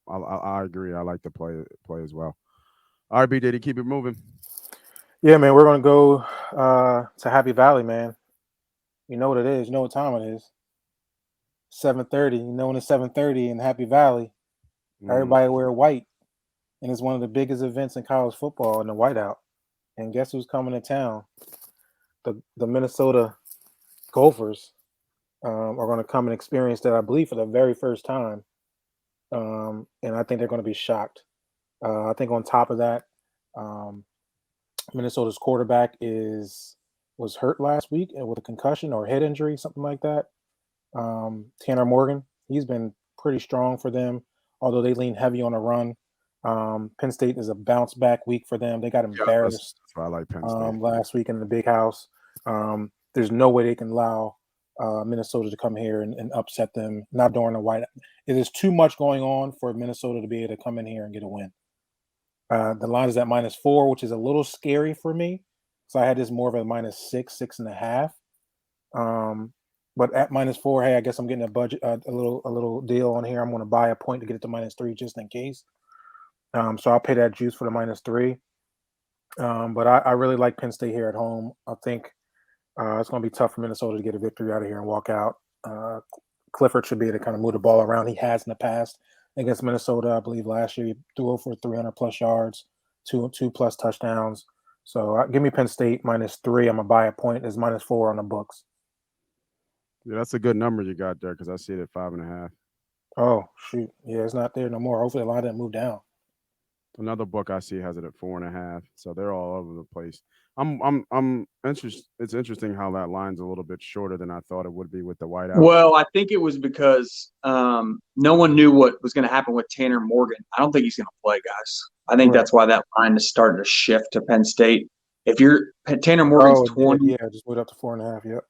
I agree. I like the play as well. All right, B Diddy, keep it moving. Yeah, man, we're gonna go to Happy Valley, man. You know what it is. You know what time it is. 7:30. You know when it's 7:30 in Happy Valley, Mm. everybody wear white, and it's one of the biggest events in college football in the whiteout. And guess who's coming to town? The Minnesota Gophers are going to come and experience that, I believe, for the very first time. And I think they're going to be shocked. I think on top of that, um, Minnesota's quarterback is was hurt last week with a concussion or head injury, something like that. Tanner Morgan, he's been pretty strong for them, although they lean heavy on a run. Penn State is a bounce back week for them. They got Yeah, embarrassed that's why I like Penn State. last week in the big house. There's no way they can allow Minnesota to come here and upset them, not during the white. It is too much going on for Minnesota to be able to come in here and get a win. The line is at -4, which is a little scary for me. So I had this more of a -6, 6.5. Um, but at -4, hey, I guess I'm getting a budget, a little deal on here. I'm going to buy a point to get it to -3 just in case. So I'll pay that juice for the -3. But I really like Penn State here at home. I think it's going to be tough for Minnesota to get a victory out of here and walk out. Clifford should be able to kind of move the ball around. He has in the past against Minnesota. I believe last year he threw for 300 plus yards, two plus touchdowns. So give me Penn State -3. I'm gonna buy a point. It's -4 on the books. Yeah, that's a good number you got there because I see it at 5.5. Oh shoot, yeah, it's not there no more. Hopefully the line didn't move down. Another book I see has it at 4.5. So they're all over the place. I'm interested. It's interesting how that line's a little bit shorter than I thought it would be with the whiteout. Well, I think it was because no one knew what was going to happen with Tanner Morgan. I don't think he's going to play, guys. I think Right. that's why that line is starting to shift to Penn State. If you're Tanner Morgan's Oh, it did. 20, Yeah, just moved up to 4.5. Yep.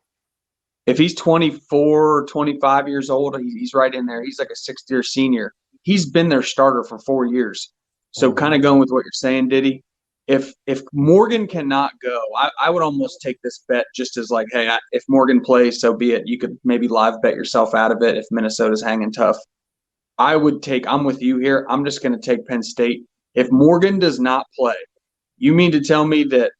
if he's 24, 25 years old, he's right in there. He's like a sixth-year senior. He's been their starter for 4 years. So kind Mhm. of going with what you're saying, Diddy, if Morgan cannot go, I would almost take this bet just as like, hey, if Morgan plays, so be it. You could maybe live bet yourself out of it if Minnesota's hanging tough. I'm with you here. I'm just going to take Penn State. If Morgan does not play, you mean to tell me that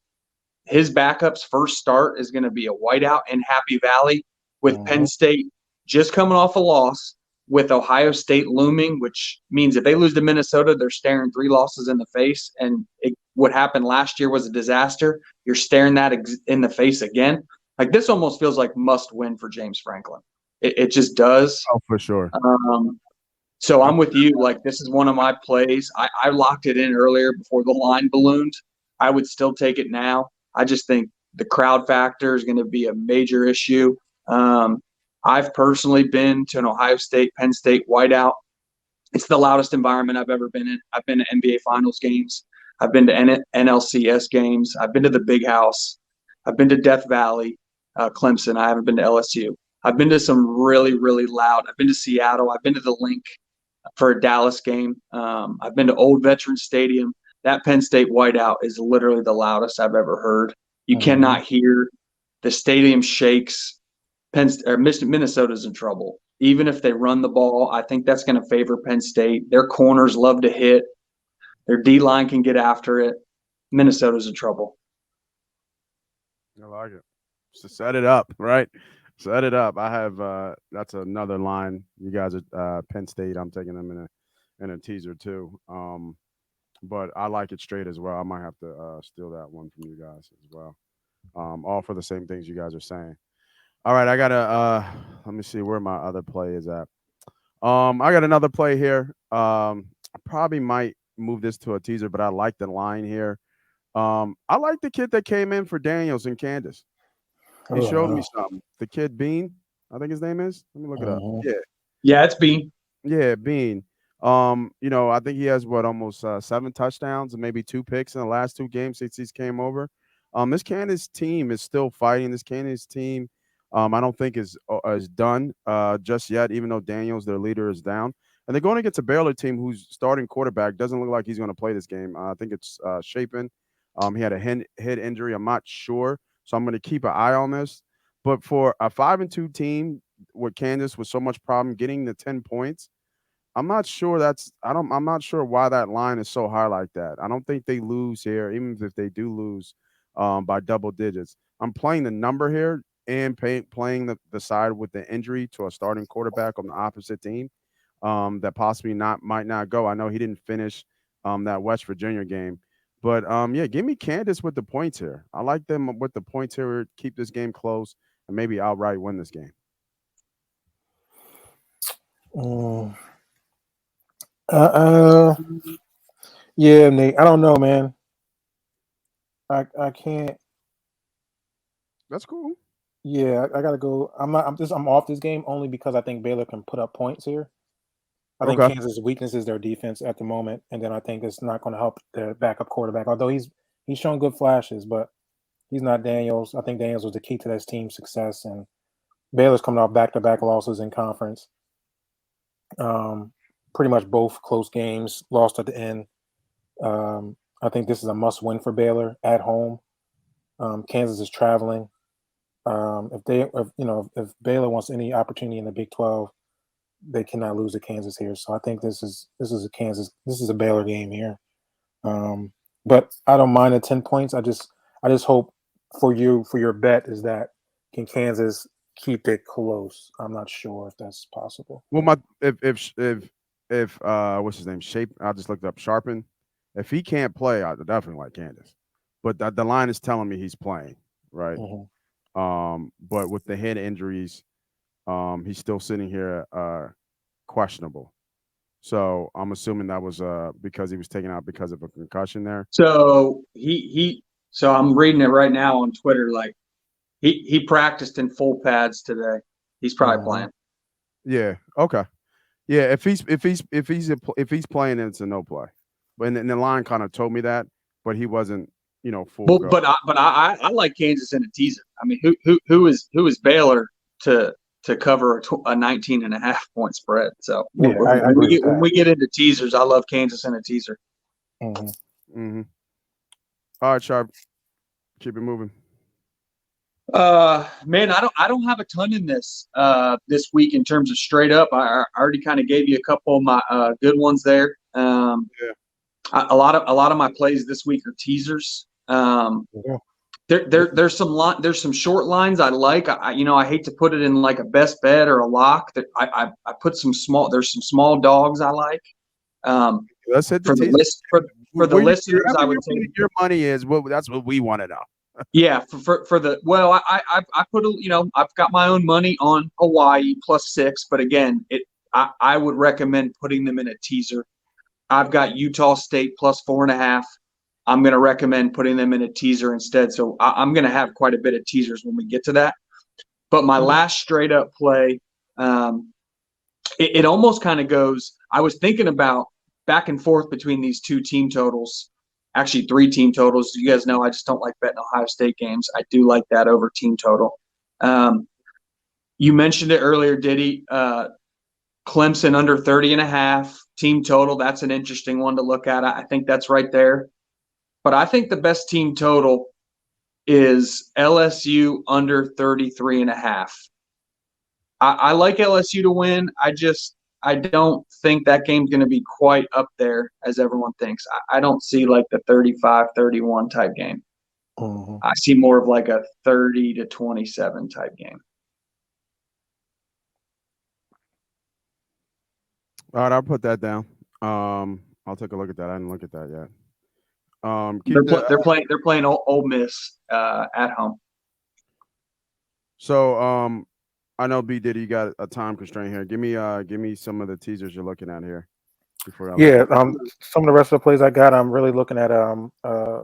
his backup's first start is going to be a whiteout in Happy Valley with Penn Mhm. State just coming off a loss, with Ohio State looming, which means if they lose to Minnesota, they're staring 3 losses in the face. And what happened last year was a disaster. You're staring that in the face again. Like this almost feels like must win for James Franklin. It just does. Oh, for sure. So I, I'm with you. Like this is one of my plays. I locked it in earlier before the line ballooned. I would still take it now. I just think the crowd factor is going to be a major issue. Um, I've personally been to an Ohio State, Penn State whiteout. It's the loudest environment I've ever been in. I've been to NBA Finals games. I've been to NLCS games. I've been to the Big House. I've been to Death Valley, Clemson. I haven't been to LSU. I've been to some really, really loud. I've been to Seattle. I've been to the Link for a Dallas game. I've been to Old Veterans Stadium. That Penn State whiteout is literally the loudest I've ever heard. You Mhm. cannot hear. The stadium shakes. Minnesota's in trouble. Even if they run the ball, I think that's going to favor Penn State. Their corners love to hit. Their D line can get after it. Minnesota's in trouble. I like it. So set it up, right? Set it up. I have that's another line. You guys are Penn State. I'm taking them in a teaser too. But I like it straight as well. I might have to steal that one from you guys as well. All for the same things you guys are saying. All right, I gotta let me see where my other play is at. I got another play here. I probably might move this to a teaser, but I like the line here. I like the kid that came in for Daniels and Candace. He Oh showed me no. something. The kid Bean, I think his name is. Let me look it up. Mhm. Yeah, Yeah, it's Bean. yeah, Bean. I think he has what almost 7 touchdowns and maybe 2 picks in the last 2 games since he's came over. This Candace team is still fighting. This Candace team, I don't think is done just yet. Even though Daniels, their leader, is down, and they're going against a Baylor team whose starting quarterback doesn't look like he's going to play this game. I think it's Shapen. He had a head injury. I'm not sure, so I'm going to keep an eye on this. But for a 5-2 team with Kansas with so much problem getting the 10 points, I'm not sure I'm not sure why that line is so high like that. I don't think they lose here, even if they do lose by double digits. I'm playing the number here and playing the side with the injury to a starting quarterback on the opposite team that possibly not might not go. I know he didn't finish that West Virginia game, but yeah, give me Kansas with the points here. I like them with the points here. Keep this game close and maybe outright win this game. Mm. Uh, yeah, Nate. I don't know, man. I can't. That's cool. Yeah, I gotta go. I'm off this game only because I think Baylor can put up points here. I think Okay. Kansas' weakness is their defense at the moment, and then I think it's not going to help their backup quarterback. Although he's shown good flashes, but he's not Daniels. I think Daniels was the key to this team's success, and Baylor's coming off back-to-back losses in conference. Pretty much both close games, lost at the end. I think this is a must-win for Baylor at home. Kansas is traveling. If Baylor wants any opportunity in the Big 12, they cannot lose to Kansas here. So I think this is a Baylor game here. But I don't mind the 10 points. I just hope for your bet is that can Kansas keep it close. I'm not sure if that's possible. Well, my if what's his name? Shape. I just looked up Sharpen. If he can't play, I definitely like Candace. But the line is telling me he's playing, right? Mm-hmm. But with the head injuries, he's still sitting here questionable. So I'm assuming that was because he was taken out because of a concussion there. So so I'm reading it right now on Twitter. Like he practiced in full pads today. He's probably playing. Yeah. Okay. Yeah. If he's playing, then it's a no play. But and the line kind of told me that, but he wasn't, full Well, go. I like Kansas in a teaser. I mean, who is Baylor to cover a 19.5 point spread? So Yeah, I agree when we get into teasers, I love Kansas in a teaser. Mm-hmm. Mm-hmm. All right, Sharp. Keep it moving. Man, I don't have a ton in this week in terms of straight up. I already kind of gave you a couple of my good ones there. Yeah. A lot of my plays this week are teasers. Yeah. There's some short lines I like. I hate to put it in like a best bet or a lock. That I put some small. There's some small dogs I like. Let's hit the For the teaser. list for the listeners, I would say your money is. Well, that's what we want to know. yeah. For the I put I've got my own money on Hawaii +6, but again I would recommend putting them in a teaser. I've got Utah State +4.5. I'm going to recommend putting them in a teaser instead. So I'm going to have quite a bit of teasers when we get to that. But my last straight up play, it almost kind of goes. I was thinking about back and forth between these two team totals, actually 3 team totals. You guys know I just don't like betting Ohio State games. I do like that over team total. You mentioned it earlier, Diddy. Clemson under 30.5 team total. That's an interesting one to look at. I think that's right there. But I think the best team total is LSU under 33.5. I like LSU to win. I don't think that game's going to be quite up there as everyone thinks. I don't see like the 35-31 type game. Mm-hmm. I see more of like a 30-27 type game. All right, I'll put that down. I'll take a look at that. I didn't look at that yet. They're playing Ole Miss at home. So I know B.Diddy, you got a time constraint here. Give me some of the teasers you're looking at here. Yeah, some of the rest of the plays I got, I'm really looking at a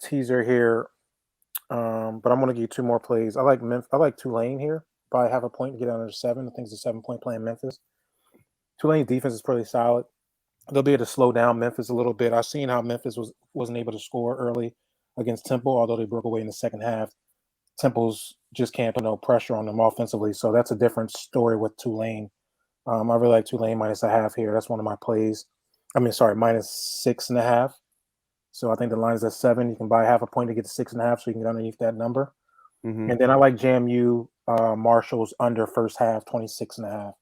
teaser here. But I'm going to give you 2 more plays. I like Tulane here by half a point to get under 7. I think it's a 7-point play in Memphis. Tulane's defense is pretty solid. They'll be able to slow down Memphis a little bit. I've seen how Memphis wasn't able to score early against Temple, although they broke away in the second half. Temple's just can't put no pressure on them offensively, so that's a different story with Tulane. I really like Tulane -0.5 here. That's one of my plays. -6.5. So I think the line is at 7. You can buy half a point to get to 6.5, so you can get underneath that number. Mm-hmm. And then I like JMU Marshall's under first half 26.5.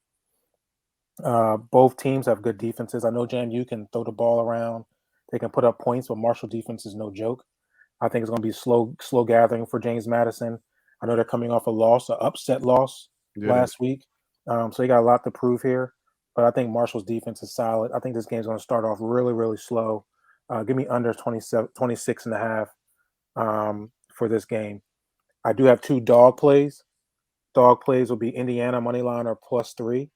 Both teams have good defenses. I know JMU can throw the ball around. They can put up points, but Marshall defense is no joke. I think it's going to be slow gathering for James Madison. I know they're coming off a loss, an upset loss last week. So they got a lot to prove here. But I think Marshall's defense is solid. I think this game's going to start off really, really slow. Give me under 26 and a half for this game. I do have two dog plays. Dog plays will be Indiana money line or +3.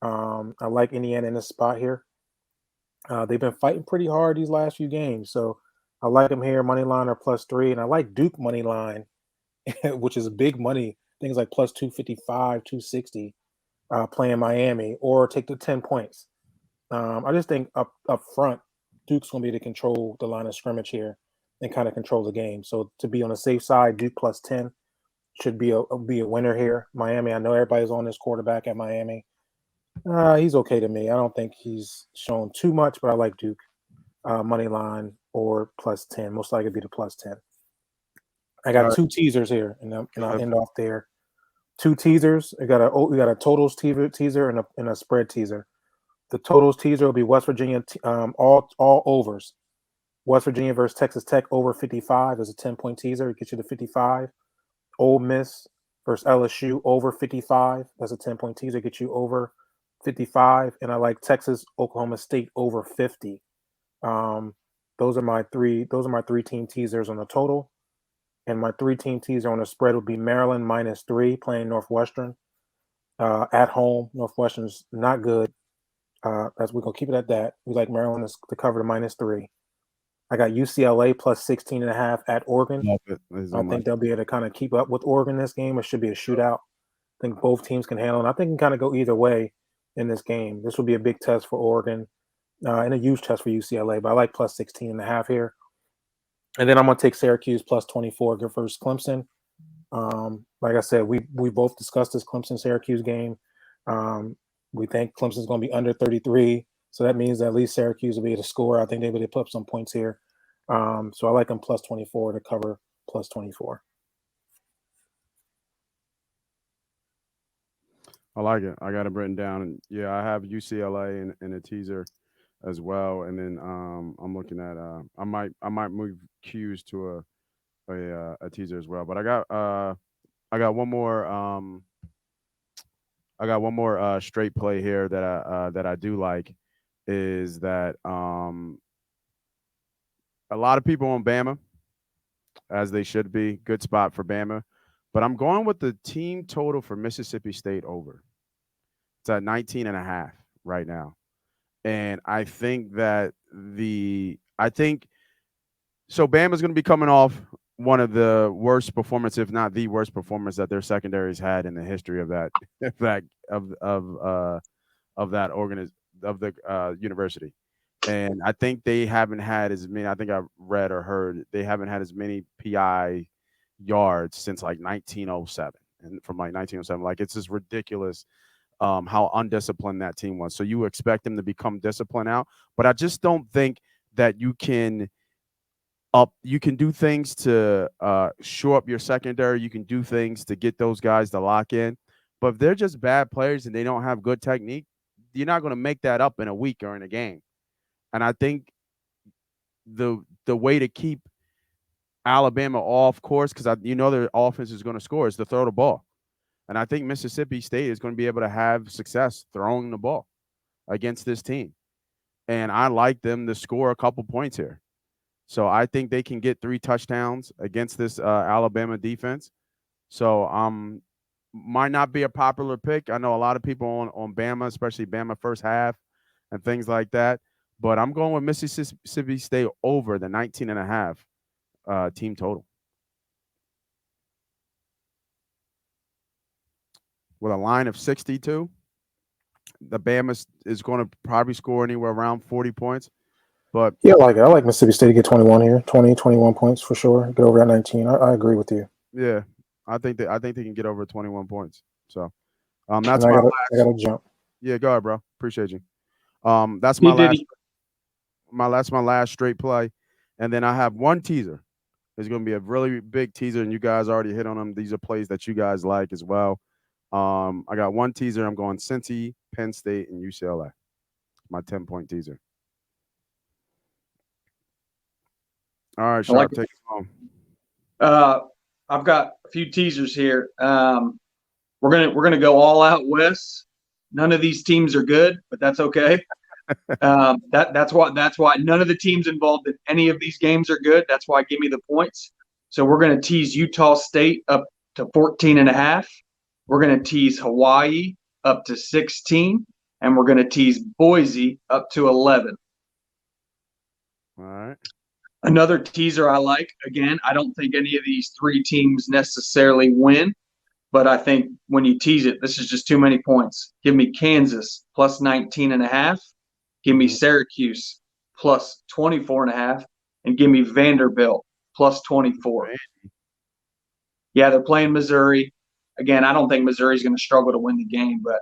I like Indiana in this spot here. They've been fighting pretty hard these last few games, so I like them here money line or +3, and I like Duke money line, which is big money. Things like +255, 260, playing Miami, or take the 10 points. I just think up front, Duke's going to be able to control the line of scrimmage here and kind of control the game. So to be on the safe side, Duke +10 should be a winner here. Miami, I know everybody's on this quarterback at Miami. He's okay to me. I don't think he's shown too much, but I like Duke money line or +10. Most likely be the +10. I got two teasers here, and I'll end off there. Two teasers. We got a totals teaser and a spread teaser. The totals teaser will be West Virginia, all overs. West Virginia versus Texas Tech over 55 is a 10-point teaser. It gets you to 55. Ole Miss versus LSU over 55. That's a 10-point teaser. Get you over 55. And I like Texas, Oklahoma State over 50. Those are my three team teasers on the total. And my 3-team teaser on the spread would be Maryland -3 playing Northwestern at home. Northwestern's not good. We're gonna keep it at that. We like Maryland to cover the -3. I got UCLA +16.5 at Oregon. I think they'll be able to kind of keep up with Oregon this game. It should be a shootout. I think both teams can handle it. I think it can kind of go either way in this game. This will be a big test for Oregon and a huge test for UCLA, but I like +16.5 here. And then I'm going to take Syracuse +24 versus Clemson. Like I said, we both discussed this Clemson-Syracuse game. We think Clemson's going to be under 33. So that means that at least Syracuse will be able to score. I think they'll be able to put up some points here. So I like them +24 to cover +24. I like it. I got it written down. And yeah, I have UCLA in a teaser as well. And then I'm looking at I might move Q's to a teaser as well. But I got one more straight play here that I do like is that a lot of people on Bama, as they should be. Good spot for Bama. But I'm going with the team total for Mississippi State over. It's at 19.5 right now. And I think that so Bama's going to be coming off one of the worst performance, if not the worst performance that their secondaries had in the history of that university. And I think they haven't had as many. I think I read or heard they haven't had as many PI yards since like 1907, and from like 1907, like it's just ridiculous how undisciplined that team was. So you expect them to become disciplined out, but I just don't think that you can do things to shore up your secondary. You can do things to get those guys to lock in, but if they're just bad players and they don't have good technique, you're not going to make that up in a week or in a game. And I think the way to keep Alabama off course, because their offense is going to score, is to throw the ball. And I think Mississippi State is going to be able to have success throwing the ball against this team. And I like them to score a couple points here. So I think they can get 3 touchdowns against this Alabama defense. So might not be a popular pick. I know a lot of people on Bama, especially Bama first half and things like that. But I'm going with Mississippi State over the 19.5 team total. With a line of 62, the Bama is going to probably score anywhere around 40 points. But yeah, I like Mississippi State to get 21 here, 20, 21 points for sure. Get over that 19. I agree with you. Yeah, I think they can get over 21 points. So that's I gotta jump. Yeah, go ahead, bro. Appreciate you. That's my last. That's my last straight play, and then I have one teaser. It's going to be a really big teaser, and you guys already hit on them. These are plays that you guys like as well. I got one teaser. I'm going Cincy, Penn State, and UCLA. My 10-point teaser. All right, I like Sharp, take it home. I've got a few teasers here. We're gonna go all out west. None of these teams are good, but that's okay. That's why none of the teams involved in any of these games are good. That's why give me the points. So we're gonna tease Utah State up to 14.5. We're gonna tease Hawaii up to 16, and we're gonna tease Boise up to 11. All right. Another teaser I like, again, I don't think any of these three teams necessarily win, but I think when you tease it, this is just too many points. Give me Kansas plus 19.5. Give me Syracuse plus 24.5. And give me Vanderbilt plus 24. Yeah, they're playing Missouri. Again, I don't think Missouri's going to struggle to win the game, but,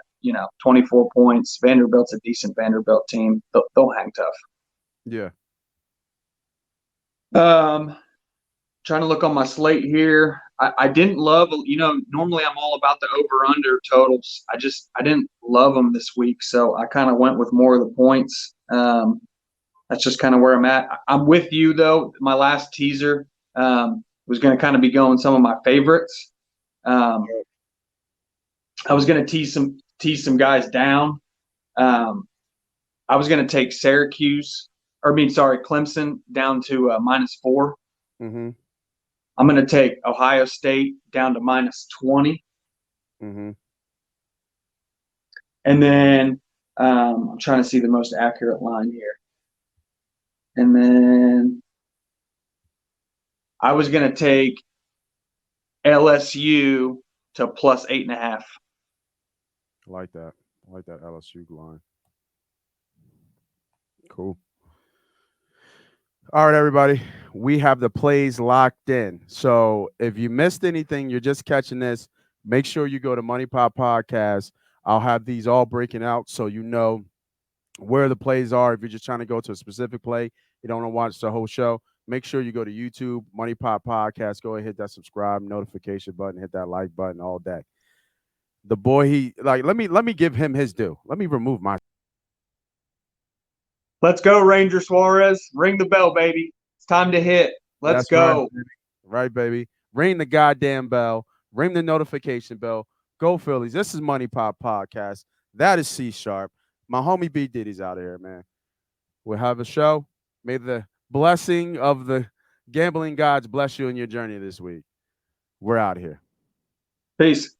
24 points. Vanderbilt's a decent Vanderbilt team. They'll hang tough. Yeah. Trying to look on my slate here. I didn't love, normally I'm all about the over-under totals. I didn't love them this week, so I kind of went with more of the points. That's just kind of where I'm at. I'm with you, though. My last teaser was going to kind of be going some of my favorites. I was going to tease some guys down. I was going to take Clemson down to -4. Mm-hmm. I'm going to take Ohio State down to -20. Mm-hmm. And then I'm trying to see the most accurate line here. And then I was going to take LSU to plus 8.5. I like that. I like that LSU line. Cool. All right, everybody. We have the plays locked in. So if you missed anything, you're just catching this, make sure you go to Money Pop Podcast. I'll have these all breaking out so you know where the plays are. If you're just trying to go to a specific play, you don't want to watch the whole show, make sure you go to YouTube, Money Pop Podcast. Go ahead, hit that subscribe notification button, hit that like button all day. The boy, let me give him his due. Let me remove my. Let's go, Ranger Suarez. Ring the bell, baby. It's time to hit. Let's go. Right, baby. Ring the goddamn bell. Ring the notification bell. Go Phillies. This is Money Pop Podcast. That is C Sharp. My homie B.Diddy's out here, man. We'll have a show. May the blessing of the gambling gods bless you in your journey this week. We're out here. Peace.